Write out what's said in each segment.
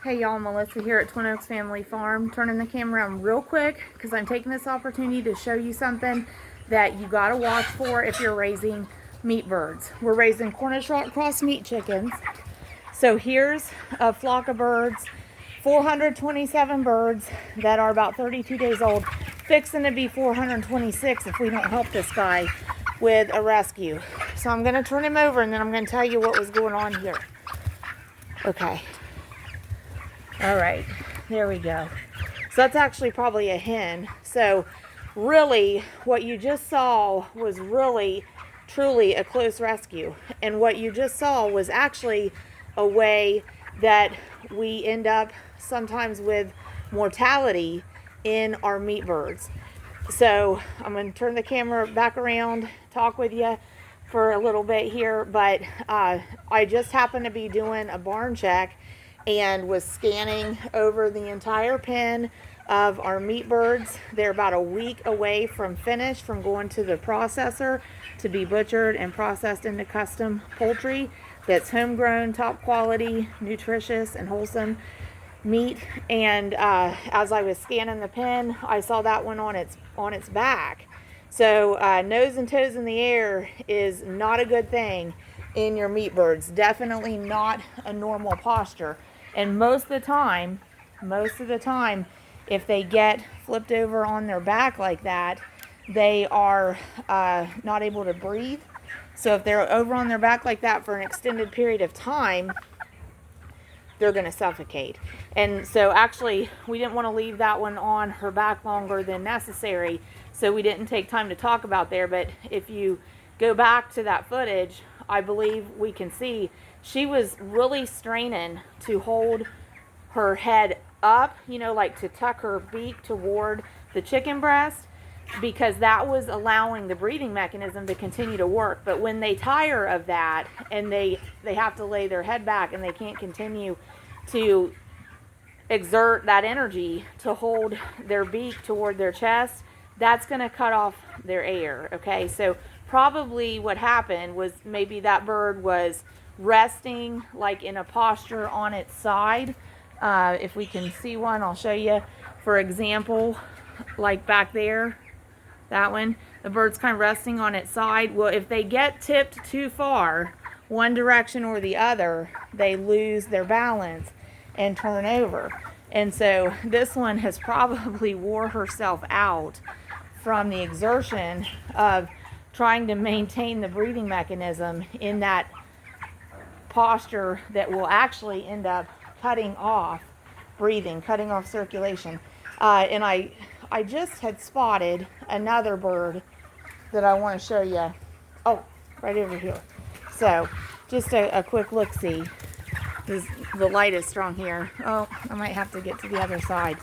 Hey y'all, Melissa here at Twin Oaks Family Farm. Turning the camera around real quick because I'm taking this opportunity to show you something that you gotta watch for if you're raising meat birds. We're raising Cornish cross meat chickens. So here's a flock of birds, 427 birds that are about 32 days old, fixing to be 426 if we don't help this guy with a rescue. So I'm gonna turn him over and then I'm gonna tell you what was going on here. Okay. All right, there we go. So that's actually probably a hen. So really what you just saw was really truly a close rescue. And what you just saw was actually a way that we end up sometimes with mortality in our meat birds. So I'm going to turn the camera back around, talk with you for a little bit here, but I just happened to be doing a barn check and was scanning over the entire pen of our meat birds. They're about a week away from finish, from going to the processor to be butchered and processed into custom poultry that's homegrown, top quality, nutritious, and wholesome meat. And as I was scanning the pen, I saw that one on its back. So nose and toes in the air is not a good thing in your meat birds. Definitely not a normal posture. And most of the time, if they get flipped over on their back like that, they are not able to breathe. So if they're over on their back like that for an extended period of time, they're going to suffocate. And so actually, we didn't want to leave that one on her back longer than necessary, so we didn't take time to talk about there. But if you go back to that footage, I believe we can see she was really straining to hold her head up, you know, like to tuck her beak toward the chicken breast, because that was allowing the breathing mechanism to continue to work. But when they tire of that and they have to lay their head back and they can't continue to exert that energy to hold their beak toward their chest, that's going to cut off their air. Okay, so probably what happened was maybe that bird was resting like in a posture on its side. If we can see one, I'll show you. For example, like back there, that one, the bird's kind of resting on its side. Well, if they get tipped too far, one direction or the other, they lose their balance and turn over. And so this one has probably wore herself out from the exertion of trying to maintain the breathing mechanism in that posture that will actually end up cutting off breathing, cutting off circulation. And I just had spotted another bird that I want to show you. Oh, right over here. So just a quick look-see. The light is strong here. Oh, I might have to get to the other side.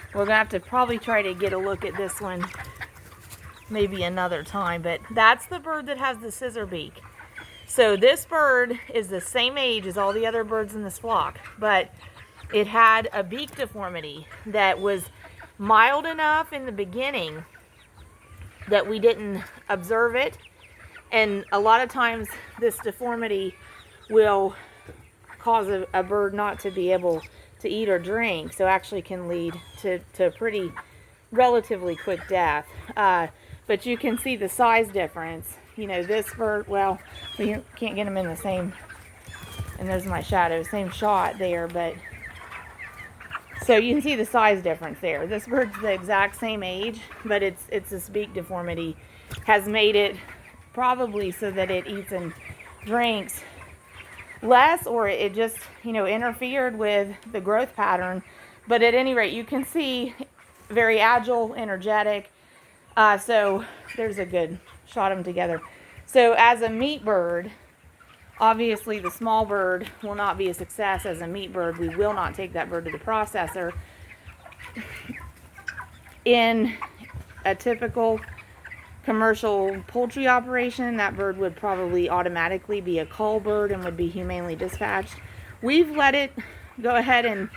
We're going to have to probably try to get a look at this one maybe another time. But that's the bird that has the scissor beak. So this bird is the same age as all the other birds in this flock, but it had a beak deformity that was mild enough in the beginning that we didn't observe it. And a lot of times this deformity will cause a bird not to be able to eat or drink, so actually can lead to a pretty relatively quick death. But you can see the size difference. You know, this bird, well, we can't get them in the same, and there's my shadow, same shot there, but so you can see the size difference there. This bird's the exact same age, but it's this beak deformity has made it probably so that it eats and drinks less, or it just, you know, interfered with the growth pattern. But at any rate, you can see very agile, energetic. So there's a good shot of them together. So as a meat bird, obviously the small bird will not be a success as a meat bird. We will not take that bird to the processor. In a typical commercial poultry operation, that bird would probably automatically be a cull bird and would be humanely dispatched. We've let it go ahead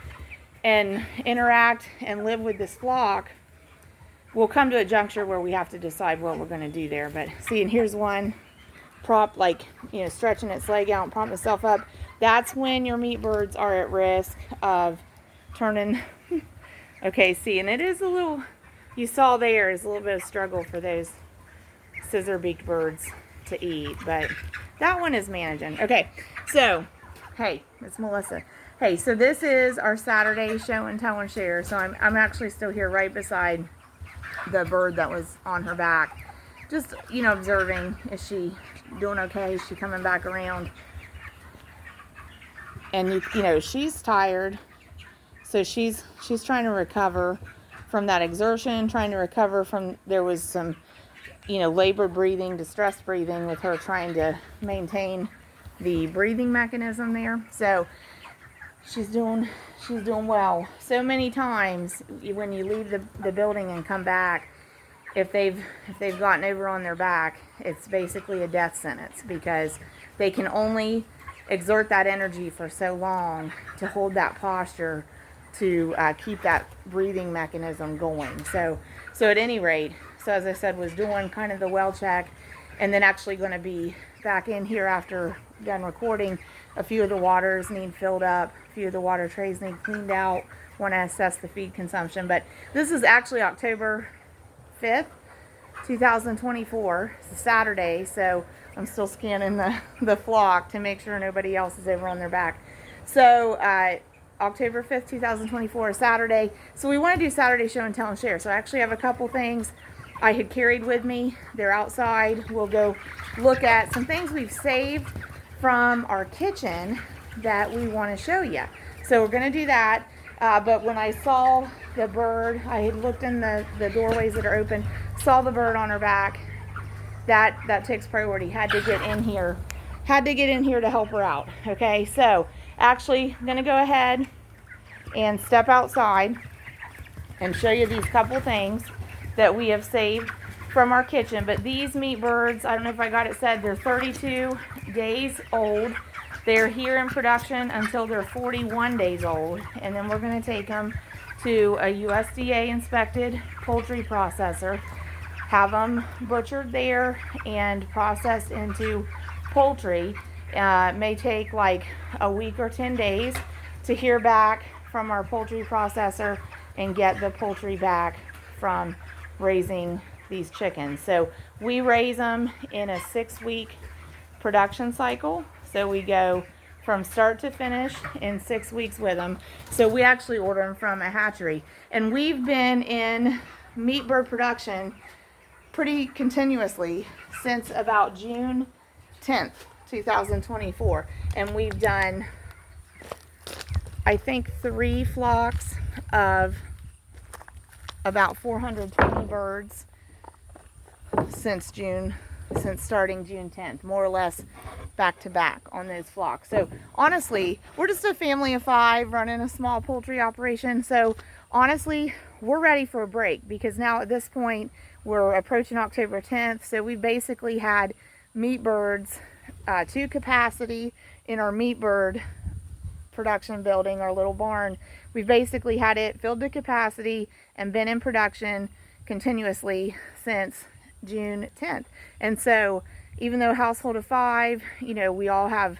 and interact and live with this flock. We'll come to a juncture where we have to decide what we're going to do there. But see, and here's one prop, like, you know, stretching its leg out and propping itself up. that's when your meat birds are at risk of turning. Okay, see, and it is a little, you saw there is a little bit of struggle for those scissor-beaked birds to eat, but that one is managing. Okay, so, hey, it's Melissa. Hey, so this is our Saturday show and tell and share. So I'm actually still here right beside the bird that was on her back. Just, you know, observing, is she doing okay? Is she coming back around? And you know, she's tired. So she's trying to recover from that exertion, trying to recover from, there was some, you know, labored breathing, distressed breathing with her trying to maintain the breathing mechanism there. So she's doing well. So many times when you leave the building and come back, if they've gotten over on their back, it's basically a death sentence, because they can only exert that energy for so long to hold that posture to keep that breathing mechanism going. So at any rate, so as I said, was doing kind of the well check, and then actually going to be back in here after done recording. A few of the waters need filled up, a few of the water trays need cleaned out, want to assess the feed consumption. But this is actually October 5th, 2024. It's a Saturday, so I'm still scanning the flock to make sure nobody else is over on their back. So October 5th, 2024, Saturday. So we want to do Saturday show and tell and share. So I actually have a couple things I had carried with me. They're outside. We'll go look at some things we've saved from our kitchen that we want to show you. So we're going to do that. But when I saw the bird, I had looked in the doorways that are open, saw the bird on her back. That takes priority. Had to get in here to help her out. Okay, so actually I'm going to go ahead and step outside and show you these couple things that we have saved from our kitchen. But these meat birds, I don't know if I got it said, they're 32 days old. They're here in production until they're 41 days old, and then we're going to take them to a USDA inspected poultry processor, have them butchered there and processed into poultry. It may take like a week or 10 days to hear back from our poultry processor and get the poultry back from raising these chickens. So we raise them in a 6-week production cycle. So we go from start to finish in 6 weeks with them. So we actually order them from a hatchery. And we've been in meat bird production pretty continuously since about June 10th, 2024. And we've done, I think, 3 flocks of about 420 birds since starting June 10th, more or less back to back on those flocks. So honestly, we're just a family of 5 running a small poultry operation. So honestly, we're ready for a break, because now at this point we're approaching October 10th. So we basically had meat birds to capacity in our meat bird production building, our little barn. We've basically had it filled to capacity and been in production continuously since June 10th. And so even though household of 5, you know, we all have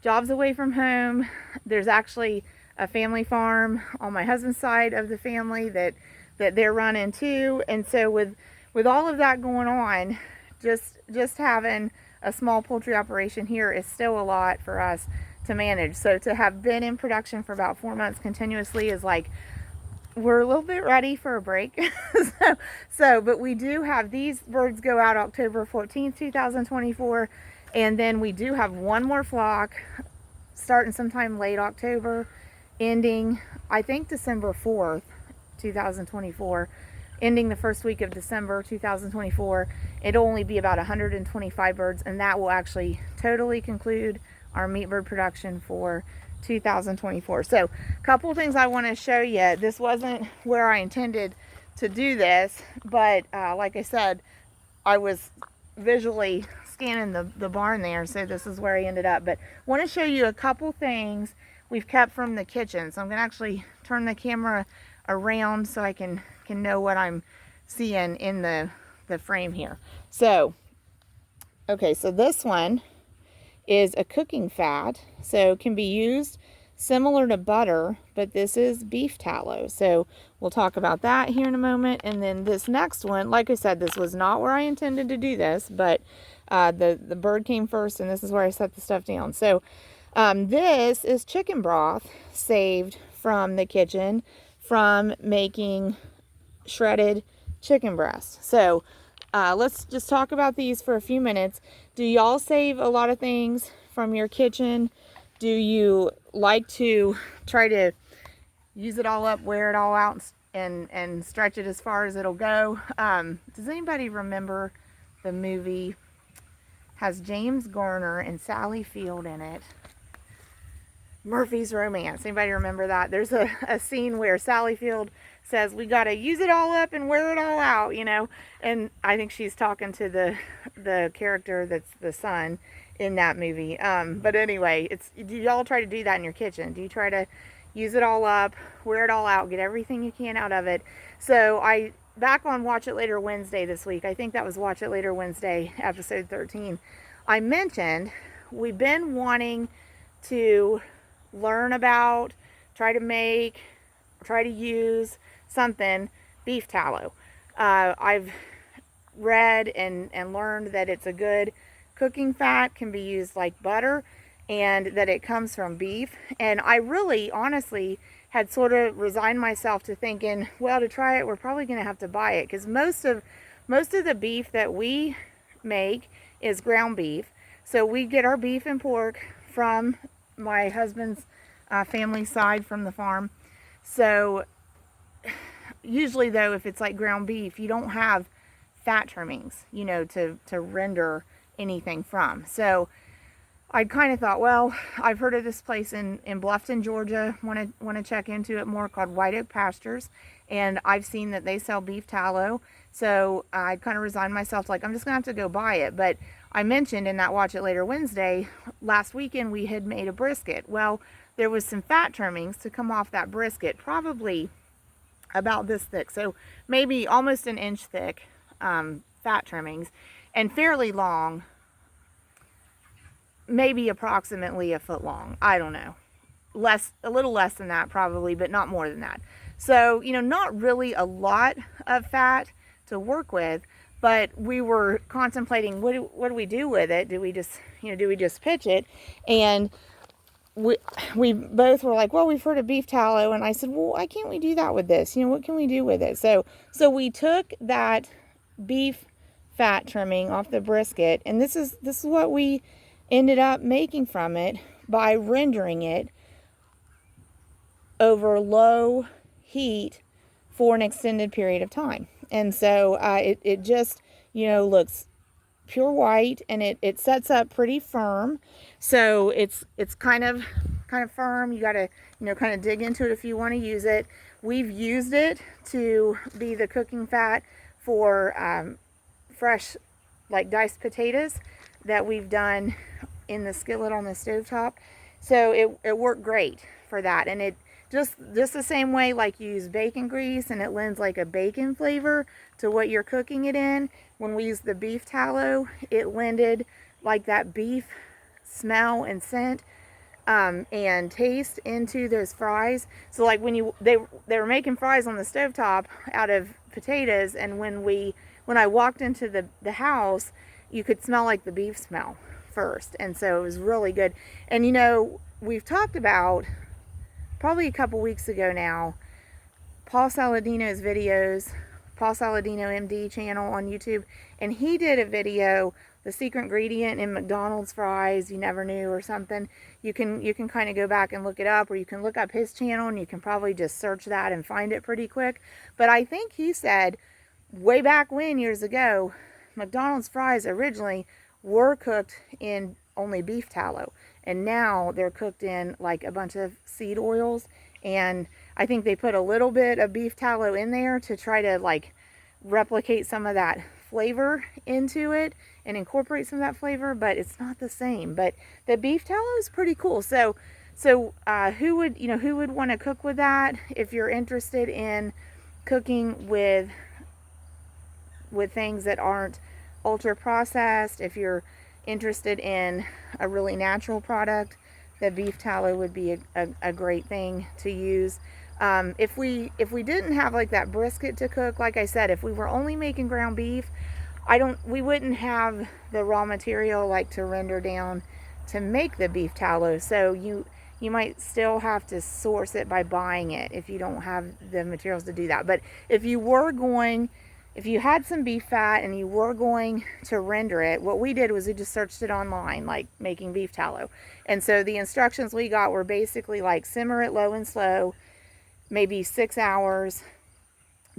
jobs away from home. There's actually a family farm on my husband's side of the family that they're running too. And so with all of that going on, just having a small poultry operation here is still a lot for us to manage. So to have been in production for about 4 months continuously is like, we're a little bit ready for a break. But we do have these birds go out October 14th, 2024. And then we do have one more flock starting sometime late October, ending, I think, December 4th, 2024. Ending the first week of December 2024. It'll only be about 125 birds, and that will actually totally conclude our meat bird production for 2024. So a couple things I want to show you. This wasn't where I intended to do this, but like I said, I was visually scanning the barn there, so this is where I ended up. But want to show you a couple things we've kept from the kitchen. So I'm going to actually turn the camera around so I can know what I'm seeing in the frame here. So okay, so this one is a cooking fat, so it can be used similar to butter, but this is beef tallow. So we'll talk about that here in a moment. And then this next one, like I said, this was not where I intended to do this, but the bird came first, and this is where I set the stuff down. So this is chicken broth saved from the kitchen from making shredded chicken breast. So let's just talk about these for a few minutes. Do y'all save a lot of things from your kitchen? Do you like to try to use it all up, wear it all out, and stretch it as far as it'll go? Does anybody remember the movie? Has James Garner and Sally Field in it. Murphy's Romance. Anybody remember that? There's a scene where Sally Field says, we got to use it all up and wear it all out, you know. And I think she's talking to the character that's the son in that movie. But anyway, do y'all try to do that in your kitchen? Do you try to use it all up, wear it all out, get everything you can out of it? So back on Watch It Later Wednesday this week, I think that was Watch It Later Wednesday, episode 13, I mentioned we've been wanting to learn about, try to use something, beef tallow. I've read and learned that it's a good cooking fat, can be used like butter, and that it comes from beef. And I really, honestly, had sort of resigned myself to thinking, well, to try it, we're probably going to have to buy it, because most of the beef that we make is ground beef. So we get our beef and pork from my husband's family side from the farm. So usually, though, if it's like ground beef, you don't have fat trimmings, you know, to render anything from. So I kind of thought, well, I've heard of this place in Bluffton, Georgia. Want to check into it more, called White Oak Pastures, and I've seen that they sell beef tallow. So I kind of resigned myself to, like, I'm just gonna have to go buy it. But I mentioned in that Watch It Later Wednesday, last weekend we had made a brisket. Well, there was some fat trimmings to come off that brisket, probably about this thick, so maybe almost an inch thick fat trimmings, and fairly long, maybe approximately a foot long. I don't know, a little less than that probably, but not more than that. So, you know, not really a lot of fat to work with, but we were contemplating, what do we do with it? Do we just pitch it? And we both were like, well, we've heard of beef tallow, and I said, well, why can't we do that with this? You know, what can we do with it? So we took that beef fat trimming off the brisket, and this is what we ended up making from it by rendering it over low heat for an extended period of time. And so it just, you know, looks pure white, and it sets up pretty firm. So it's kind of firm. You got to, you know, kind of dig into it if you want to use it. We've used it to be the cooking fat for fresh, like, diced potatoes that we've done in the skillet on the stovetop. So it worked great for that. And it just the same way, like, you use bacon grease and it lends like a bacon flavor to what you're cooking it in. When we used the beef tallow, it lended like that beef smell and scent and taste into those fries. So, like, when they were making fries on the stovetop out of potatoes, and when I walked into the house, you could smell like the beef smell first. And so it was really good. And, you know, we've talked about, probably a couple weeks ago now, Paul Saladino's videos, Paul Saladino MD channel on YouTube, and he did a video, the secret ingredient in McDonald's fries you never knew, or something. You can kind of go back and look it up, or you can look up his channel and you can probably just search that and find it pretty quick. But I think he said way back when, years ago, McDonald's fries originally were cooked in only beef tallow, and now they're cooked in like a bunch of seed oils. And I think they put a little bit of beef tallow in there to try to, like, replicate some of that flavor into it and incorporate some of that flavor, but it's not the same. But the beef tallow is pretty cool. So who would want to cook with that? If you're interested in cooking with things that aren't ultra processed, if you're interested in a really natural product, the beef tallow would be a great thing to use. If we didn't have like that brisket to cook, like I said, if we were only making ground beef, we wouldn't have the raw material like to render down to make the beef tallow. So you might still have to source it by buying it if you don't have the materials to do that. But if you had some beef fat and you were going to render it, what we did was we just searched it online, like making beef tallow. And so the instructions we got were basically like simmer it low and slow, maybe 6 hours.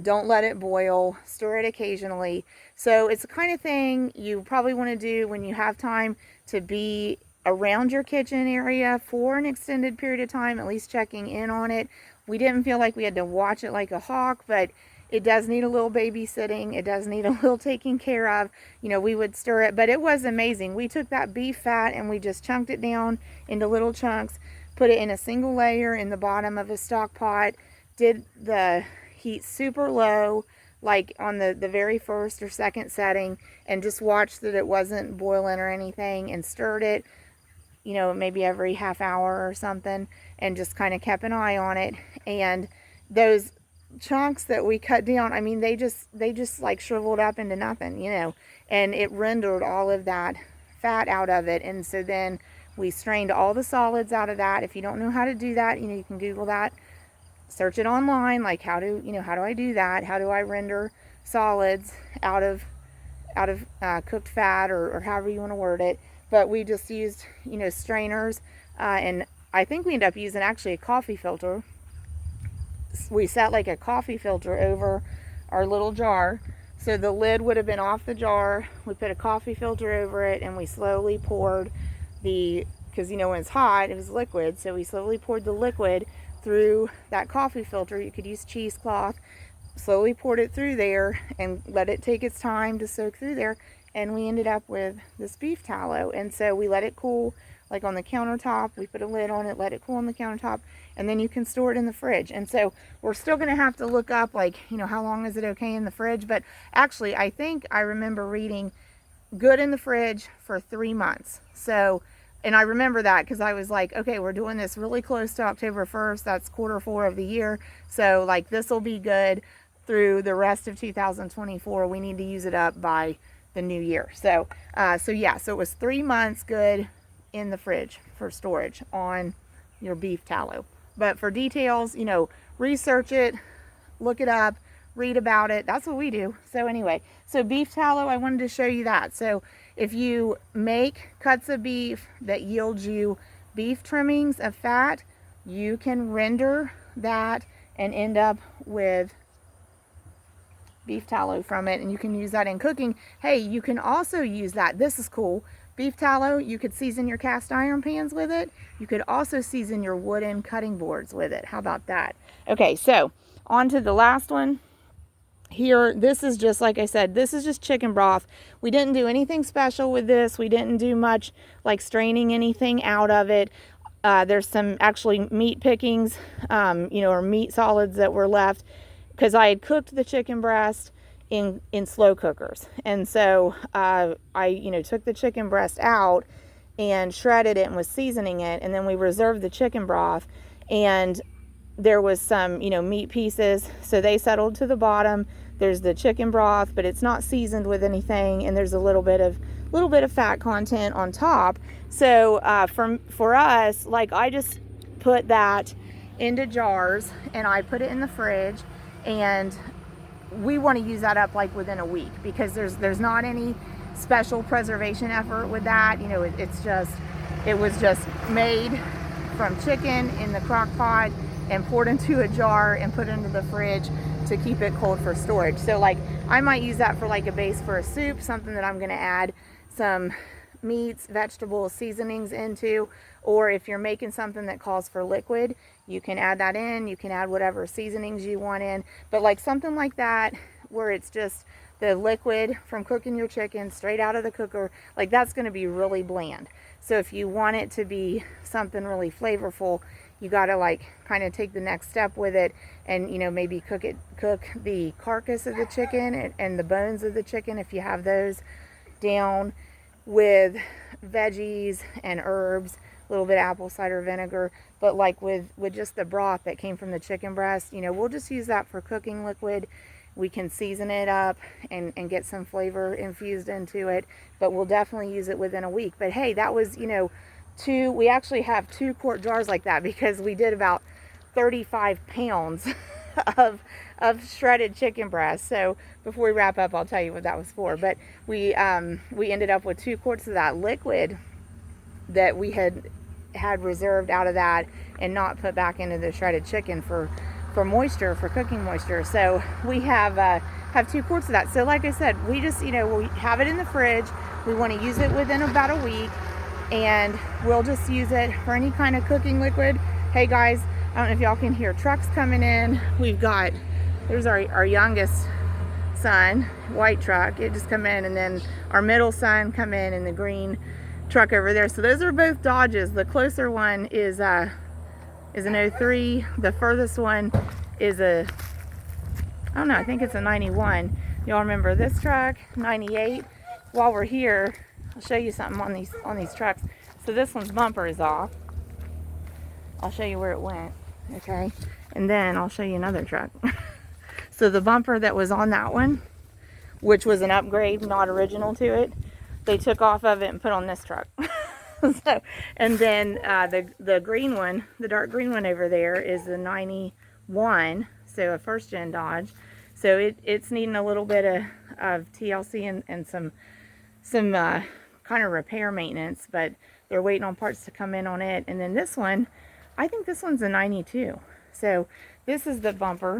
Don't let it boil, stir it occasionally. So it's the kind of thing you probably want to do when you have time to be around your kitchen area for an extended period of time, at least checking in on it. We didn't feel like we had to watch it like a hawk, but it does need a little babysitting. It does need a little taking care of. We would stir it, but it was amazing. We took that beef fat and we just chunked it down into little chunks, put it in a single layer in the bottom of a stock pot, did the heat super low, like on the very first or second setting, and just watched that it wasn't boiling or anything, and stirred it, maybe every half hour or something, and just kind of kept an eye on it. And those chunks that we cut down, I mean, they just like shriveled up into nothing, and it rendered all of that fat out of it. And so then we strained all the solids out of that. If you don't know how to do that, you can Google that, search it online, like how do I do that? How do I render solids out of cooked fat, or however you want to word it. But we just used, strainers, and I think we ended up using actually a coffee filter. We set like a coffee filter over our little jar, so the lid would have been off the jar. We put a coffee filter over it, and we slowly poured because when it's hot, it was liquid, so we slowly poured the liquid through that coffee filter. You could use cheesecloth. Slowly poured it through there and let it take its time to soak through there, and we ended up with this beef tallow. And so we let it cool, like on the countertop. We put a lid on it, let it cool on the countertop, and then you can store it in the fridge. And so we're still going to have to look up, like, how long is it okay in the fridge. But actually, I think I remember reading good in the fridge for 3 months. So, and I remember that because I was like, okay, we're doing this really close to October 1st. That's quarter 4 of the year. So like, this will be good through the rest of 2024. We need to use it up by the new year. So yeah, so it was 3 months good in the fridge for storage on your beef tallow. But for details, research it, look it up, read about it. That's what we do. So anyway, so beef tallow, I wanted to show you that. So if you make cuts of beef that yield you beef trimmings of fat, you can render that and end up with beef tallow from it, and you can use that in cooking. Hey, you can also use that. This is cool. Beef tallow, you could season your cast iron pans with it. You could also season your wooden cutting boards with it. How about that? Okay, so on to the last one. Here, this is just, like I said, this is just chicken broth. We didn't do anything special with this. We didn't do much like straining anything out of it. There's some actually meat pickings, or meat solids that were left because I had cooked the chicken breast in slow cookers. And so I took the chicken breast out and shredded it and was seasoning it. And then we reserved the chicken broth, and there was some, meat pieces. So they settled to the bottom. There's the chicken broth, but it's not seasoned with anything. And there's a little bit of fat content on top. So for us, like, I just put that into jars and I put it in the fridge, and we want to use that up like within a week, because there's not any special preservation effort with that. It was just made from chicken in the crock pot and poured into a jar and put into the fridge to keep it cold for storage. So like, I might use that for like a base for a soup, something that I'm going to add some meats, vegetables, seasonings into. Or if you're making something that calls for liquid, you can add that in. You can add whatever seasonings you want in. But like something like that, where it's just the liquid from cooking your chicken straight out of the cooker, like, that's going to be really bland. So if you want it to be something really flavorful, you got to like kind of take the next step with it, and maybe cook the carcass of the chicken and the bones of the chicken, if you have those, down with veggies and herbs, a little bit of apple cider vinegar, but like with just the broth that came from the chicken breast, you know, we'll just use that for cooking liquid. We can season it up and get some flavor infused into it, but we'll definitely use it within a week. But hey, that was, you know, we actually have 2-quart jars like that because we did about 35 pounds of shredded chicken breast. So before we wrap up, I'll tell you what that was for. But we ended up with 2 quarts of that liquid that we had reserved out of that and not put back into the shredded chicken for moisture, for cooking moisture. So we have 2 quarts of that. So like I said, we just, you know, we have it in the fridge. We want to use it within about a week, and we'll just use it for any kind of cooking liquid. Hey guys, I don't know if y'all can hear trucks coming in. There's our youngest son, white truck. It just come in, and then our middle son come in the green truck over there. So those are both Dodges. The closer one is an 03. The furthest one is I don't know, I think it's a 91. Y'all remember this truck? 98. While we're here, I'll show you something on these trucks. So this one's bumper is off. I'll show you where it went, okay? And then I'll show you another truck. So the bumper that was on that one, which was an upgrade, not original to it, they took off of it and put on this truck. So, and then the green one, the dark green one over there is the 91, so a first gen Dodge. So it's needing a little bit of TLC and some kind of repair maintenance, but they're waiting on parts to come in on it. And then this one, I think this one's a 92. So this is the bumper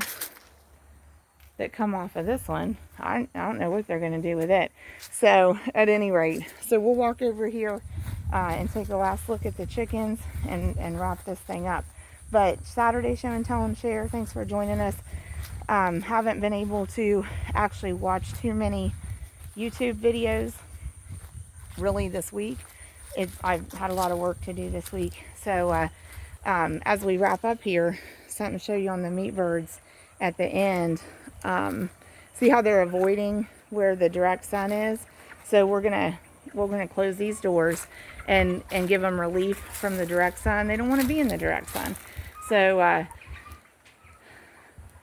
that come off of this one. I don't know what they're going to do with it. So at any rate, so we'll walk over here and take a last look at the chickens and wrap this thing up. But Saturday show and tell and share. Thanks for joining us. Haven't been able to actually watch too many YouTube videos really this week. I've had a lot of work to do this week. So as we wrap up here, something to show you on the meat birds at the end. See how they're avoiding where the direct sun is? So we're gonna close these doors and give them relief from the direct sun. They don't want to be in the direct sun. So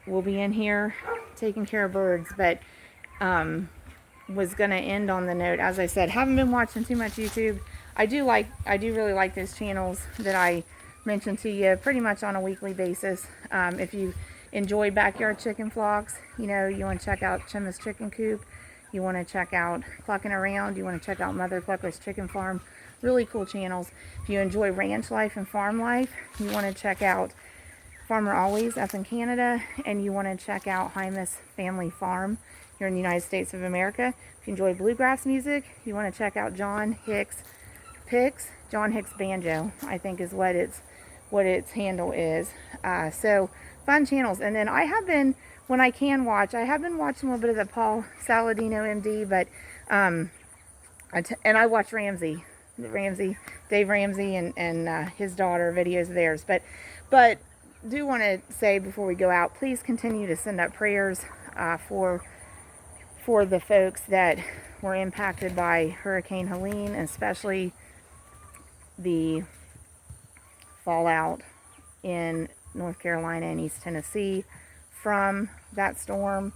we'll be in here taking care of birds, but was gonna end on the note, as I said, haven't been watching too much YouTube. I do really like those channels that I mentioned to you pretty much on a weekly basis. If you enjoy backyard chicken flocks, you know, you want to check out Chimma's Chicken Coop, you want to check out Clucking Around, you want to check out Mother Clucker's Chicken Farm. Really cool channels. If you enjoy ranch life and farm life, you want to check out Farmer Always up in Canada, and you want to check out Hymus Family Farm here in the United States of America. If you enjoy bluegrass music, you want to check out John Hicks Picks, John Hicks Banjo, I think is what its handle is. So fun channels. And then I have been, when I can watch, I have been watching a little bit of the Paul Saladino MD, but and I watch Dave Ramsey and his daughter videos of theirs. But do want to say before we go out, please continue to send up prayers for the folks that were impacted by Hurricane Helene, especially the fallout in North Carolina and East Tennessee from that storm.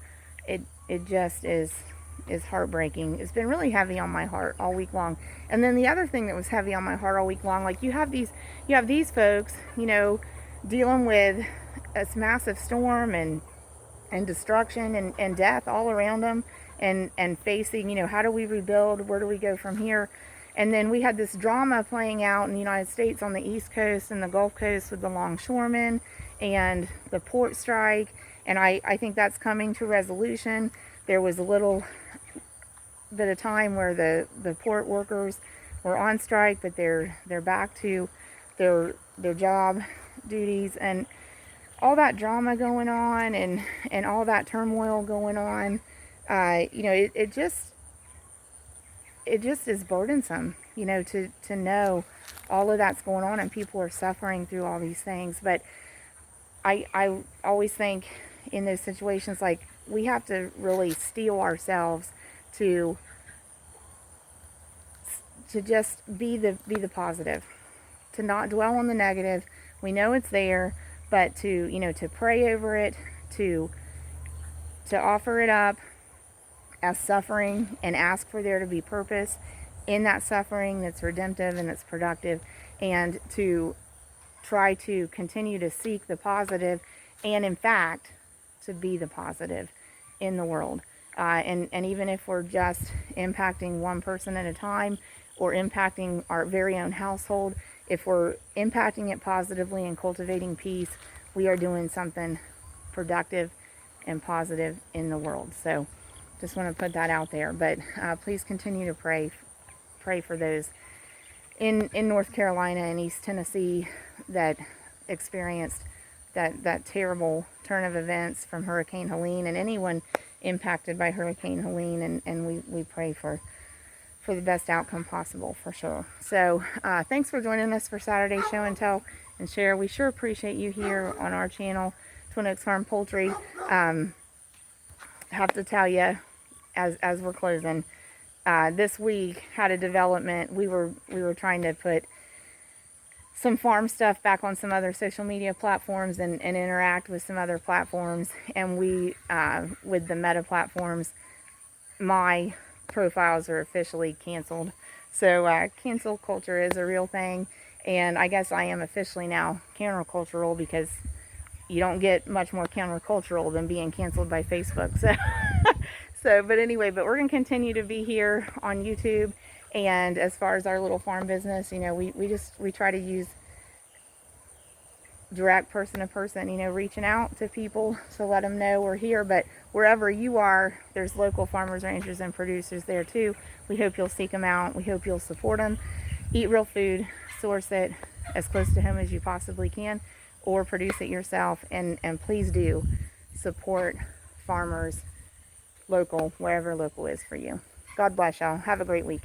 It just is heartbreaking. It's been really heavy on my heart all week long. And then the other thing that was heavy on my heart all week long, like you have these folks, you know, dealing with a massive storm and destruction and death all around them, and facing, you know, how do we rebuild? Where do we go from here? And then we had this drama playing out in the United States on the East Coast and the Gulf Coast with the longshoremen and the port strike. And I think that's coming to resolution. There was a little bit of time where the port workers were on strike, but they're back to their job duties, and all that drama going on and all that turmoil going on. You know, it just is burdensome, you know, to know all of that's going on and people are suffering through all these things. But I always think in those situations, like, we have to really steel ourselves to just be the positive, to not dwell on the negative. We know it's there, but to pray over it, to offer it up as suffering and ask for there to be purpose in that suffering that's redemptive and that's productive, and to try to continue to seek the positive, and in fact to be the positive in the world. And even if we're just impacting one person at a time, or impacting our very own household, if we're impacting it positively and cultivating peace, we are doing something productive and positive in the world. So just want to put that out there. But please continue to pray for those in North Carolina and East Tennessee that experienced that terrible turn of events from Hurricane Helene, and anyone impacted by Hurricane Helene, and we pray for the best outcome possible, for sure. So thanks for joining us for Saturday Show and Tell and Share. We sure appreciate you here on our channel, Twin Oaks Farm Poultry. Have to tell you, as we're closing, this week had a development. We were trying to put some farm stuff back on some other social media platforms and interact with some other platforms, and we with the meta platforms, my profiles are officially canceled. So cancel culture is a real thing, and I guess I am officially now countercultural, because you don't get much more countercultural than being canceled by Facebook. So but anyway, but we're going to continue to be here on YouTube. And as far as our little farm business, we try to use direct person to person, reaching out to people to let them know we're here. But wherever you are, there's local farmers, ranchers, and producers there too. We hope you'll seek them out. We hope you'll support them. Eat real food, source it as close to home as you possibly can, or produce it yourself. And please do support farmers local, wherever local is for you. God bless y'all. Have a great weekend.